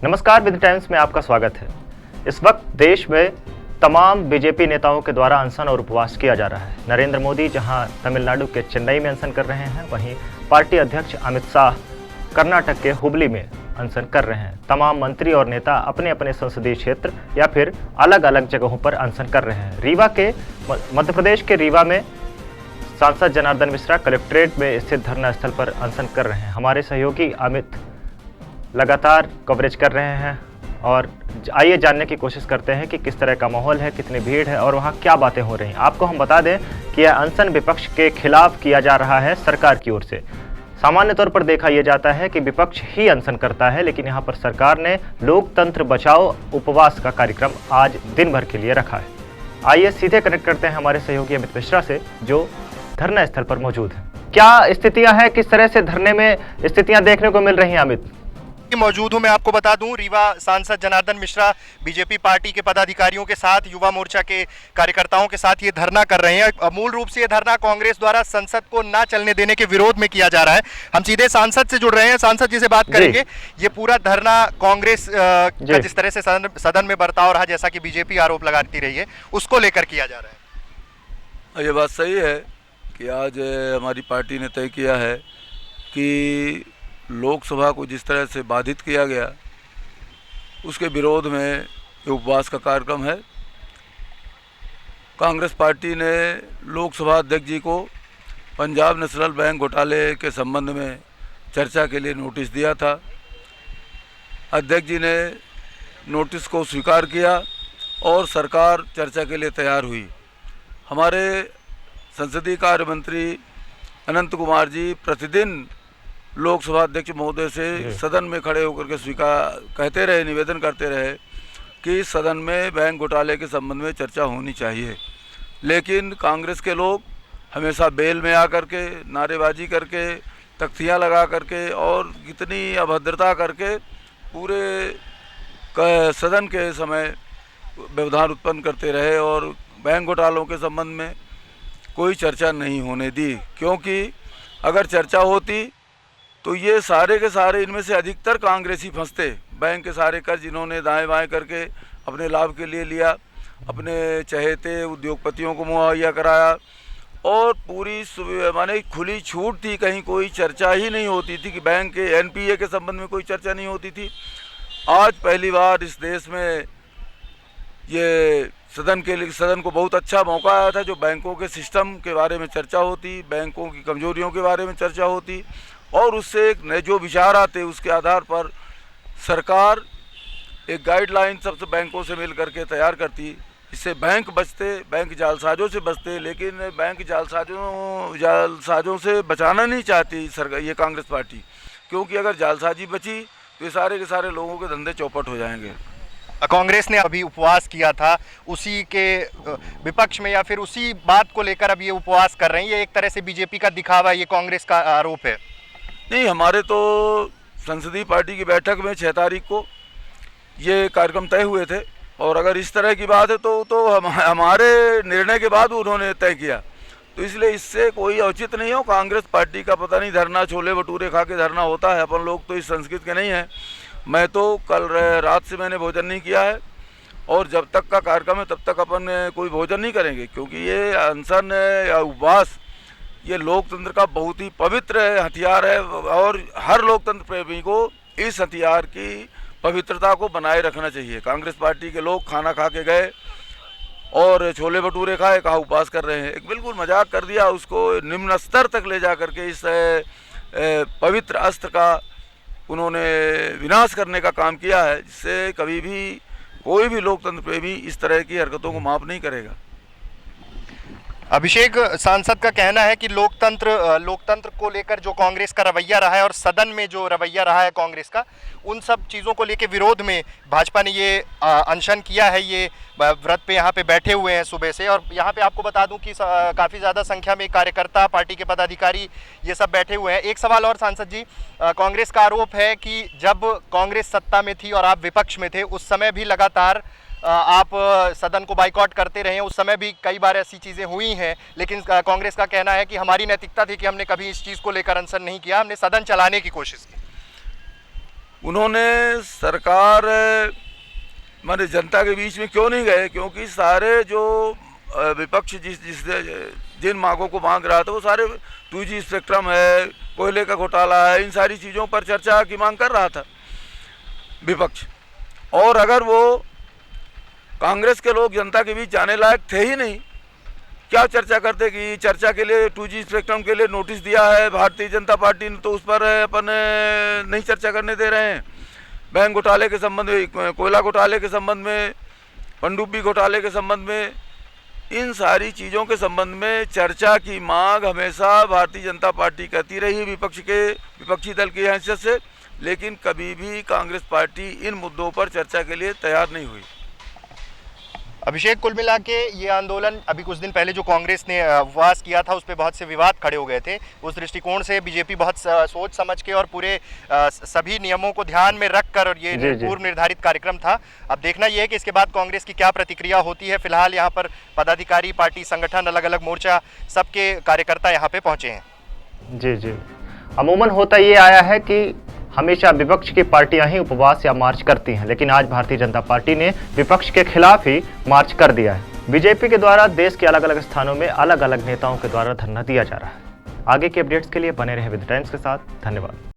नमस्कार, with times में आपका स्वागत है। इस वक्त देश में तमाम बीजेपी नेताओं के द्वारा अनशन और उपवास किया जा रहा है। नरेंद्र मोदी जहां तमिलनाडु के चेन्नई में अनशन कर रहे हैं, वहीं पार्टी अध्यक्ष अमित शाह कर्नाटक के हुबली में अनशन कर रहे हैं। तमाम मंत्री और नेता अपने अपने संसदीय क्षेत्र या फिर अलग अलग जगहों पर अनशन कर रहे हैं। रीवा के मध्य प्रदेश के रीवा में सांसद जनार्दन मिश्रा कलेक्ट्रेट में स्थित धरना स्थल पर अनशन कर रहे हैं। हमारे सहयोगी अमित लगातार कवरेज कर रहे हैं और आइए जानने की कोशिश करते हैं कि किस तरह का माहौल है, कितनी भीड़ है और वहाँ क्या बातें हो रही हैं। आपको हम बता दें कि यह अनशन विपक्ष के खिलाफ किया जा रहा है सरकार की ओर से। सामान्य तौर पर देखा यह जाता है कि विपक्ष ही अनशन करता है, लेकिन यहाँ पर सरकार ने लोकतंत्र बचाओ उपवास का कार्यक्रम आज दिन भर के लिए रखा है। आइए सीधे कनेक्ट करते हैं हमारे सहयोगी अमित मिश्रा से, जो धरना स्थल पर मौजूद है। क्या स्थितियां हैं, किस तरह से धरने में स्थितियां देखने को मिल रही हैं अमित? मौजूद हूं। मैं आपको बता दूं, रीवा सांसद जनार्दन मिश्रा बीजेपी पार्टी के पदाधिकारियों के साथ, युवा मोर्चा के कार्यकर्ताओं के साथ ये धरना कर रहे हैं। मूल रूप से ये धरना कांग्रेस द्वारा संसद को ना चलने देने के विरोध में किया जा रहा है। हम सीधे सांसद से जुड़ रहे हैं, सांसद जी से बात करेंगे। ये पूरा धरना कांग्रेस का जिस तरह से सदन में बर्ताव रहा, जैसा कि बीजेपी आरोप लगाती रही है, उसको लेकर किया जा रहा है। ये बात सही है कि आज हमारी पार्टी ने तय किया है कि लोकसभा को जिस तरह से बाधित किया गया, उसके विरोध में ये उपवास का कार्यक्रम है। कांग्रेस पार्टी ने लोकसभा अध्यक्ष जी को पंजाब नेशनल बैंक घोटाले के संबंध में चर्चा के लिए नोटिस दिया था। अध्यक्ष जी ने नोटिस को स्वीकार किया और सरकार चर्चा के लिए तैयार हुई। हमारे संसदीय कार्य मंत्री अनंत कुमार जी प्रतिदिन लोकसभा अध्यक्ष महोदय से सदन में खड़े होकर के कहते रहे, निवेदन करते रहे कि सदन में बैंक घोटाले के संबंध में चर्चा होनी चाहिए। लेकिन कांग्रेस के लोग हमेशा बेल में आकर के नारेबाजी करके, तख्तियां लगा करके और कितनी अभद्रता करके पूरे सदन के समय व्यवधान उत्पन्न करते रहे और बैंक घोटालों के संबंध में कोई चर्चा नहीं होने दी। क्योंकि अगर चर्चा होती तो ये सारे के सारे, इनमें से अधिकतर कांग्रेसी फंसते। बैंक के सारे कर्ज इन्होंने दाएं बाएं करके अपने लाभ के लिए लिया, अपने चहेते उद्योगपतियों को मुहैया कराया और पूरी माने खुली छूट थी, कहीं कोई चर्चा ही नहीं होती थी कि बैंक के एनपीए के संबंध में कोई चर्चा नहीं होती थी। आज पहली बार इस देश में ये सदन को बहुत अच्छा मौका आया था जो बैंकों के सिस्टम के बारे में चर्चा होती, बैंकों की कमजोरियों के बारे में चर्चा होती और उससे एक नए जो विचार आते, उसके आधार पर सरकार एक गाइडलाइन सबसे बैंकों से मिल करके तैयार करती। इससे बैंक बचते, बैंक जालसाजों से बचते। लेकिन बैंक जालसाजों से बचाना नहीं चाहती सरकार, ये कांग्रेस पार्टी, क्योंकि अगर जालसाजी बची तो ये सारे के सारे लोगों के धंधे चौपट हो जाएंगे। कांग्रेस ने अभी उपवास किया था, उसी के विपक्ष में या फिर उसी बात को लेकर अब ये उपवास कर रहे हैं। ये एक तरह से बीजेपी का दिखावा, ये कांग्रेस का आरोप है। नहीं, हमारे तो संसदीय पार्टी की बैठक में 6 तारीख को ये कार्यक्रम तय हुए थे और अगर इस तरह की बात है तो हमारे निर्णय के बाद उन्होंने तय किया, तो इसलिए इससे कोई औचित्य नहीं हो। कांग्रेस पार्टी का पता नहीं धरना छोले भटूरे खा के धरना होता है, अपन लोग तो इस संस्कृति के नहीं हैं। मैं तो कल रात से मैंने भोजन नहीं किया है और जब तक का कार्यक्रम है तब तक अपन कोई भोजन नहीं करेंगे, क्योंकि ये अनशन या उपवास ये लोकतंत्र का बहुत ही पवित्र हथियार है और हर लोकतंत्र प्रेमी को इस हथियार की पवित्रता को बनाए रखना चाहिए। कांग्रेस पार्टी के लोग खाना खा के गए और छोले भटूरे खाए, कहा उपवास कर रहे हैं। एक बिल्कुल मजाक कर दिया, उसको निम्न स्तर तक ले जा करके इस पवित्र अस्त्र का उन्होंने विनाश करने का काम किया है, जिससे कभी भी कोई भी लोकतंत्र प्रेमी इस तरह की हरकतों को माफ़ नहीं करेगा। अभिषेक, सांसद का कहना है कि लोकतंत्र को लेकर जो कांग्रेस का रवैया रहा है और सदन में जो रवैया रहा है कांग्रेस का, उन सब चीज़ों को लेकर विरोध में भाजपा ने ये अनशन किया है। ये व्रत पे यहाँ पे बैठे हुए हैं सुबह से और यहाँ पे आपको बता दूं कि काफ़ी ज़्यादा संख्या में कार्यकर्ता, पार्टी के पदाधिकारी ये सब बैठे हुए हैं। एक सवाल और सांसद जी, कांग्रेस का आरोप है कि जब कांग्रेस सत्ता में थी और आप विपक्ष में थे, उस समय भी लगातार आप सदन को बाइकआउट करते रहे हैं। उस समय भी कई बार ऐसी चीज़ें हुई हैं, लेकिन कांग्रेस का कहना है कि हमारी नैतिकता थी कि हमने कभी इस चीज़ को लेकर अनशन नहीं किया, हमने सदन चलाने की कोशिश की। उन्होंने सरकार माने जनता के बीच में क्यों नहीं गए, क्योंकि सारे जो विपक्ष जिन मांगों को मांग रहा था वो सारे 2G स्पेक्ट्रम है, कोयले का घोटाला है, इन सारी चीज़ों पर चर्चा की मांग कर रहा था विपक्ष। और अगर वो कांग्रेस के लोग जनता के बीच जाने लायक थे ही नहीं, क्या चर्चा करते कि चर्चा के लिए 2G स्पेक्ट्रम के लिए नोटिस दिया है भारतीय जनता पार्टी ने, तो उस पर अपन नहीं चर्चा करने दे रहे हैं। बैंक घोटाले के संबंध में, कोयला घोटाले के संबंध में, पनडुब्बी घोटाले के संबंध में, इन सारी चीज़ों के संबंध में चर्चा की मांग हमेशा भारतीय जनता पार्टी करती रही विपक्षी दल की हैसियत से, लेकिन कभी भी कांग्रेस पार्टी इन मुद्दों पर चर्चा के लिए तैयार नहीं हुई। अभिषेक, कुल मिला के ये आंदोलन अभी कुछ दिन पहले जो कांग्रेस ने उपवास किया था उस पर बहुत से विवाद खड़े हो गए थे। उस दृष्टिकोण से बीजेपी बहुत सोच समझ के और पूरे सभी नियमों को ध्यान में रखकर, और ये पूर्व निर्धारित कार्यक्रम था। अब देखना ये है कि इसके बाद कांग्रेस की क्या प्रतिक्रिया होती है। फिलहाल यहाँ पर पदाधिकारी, पार्टी संगठन, अलग अलग मोर्चा, सबके कार्यकर्ता यहाँ पे पहुँचे हैं। जी जी, अमूमन होता ये आया है कि हमेशा विपक्ष की पार्टियां ही उपवास या मार्च करती हैं, लेकिन आज भारतीय जनता पार्टी ने विपक्ष के खिलाफ ही मार्च कर दिया है। बीजेपी के द्वारा देश के अलग अलग स्थानों में अलग अलग नेताओं के द्वारा धरना दिया जा रहा है। आगे के अपडेट्स के लिए बने रहे विद टाइम्स के साथ। धन्यवाद।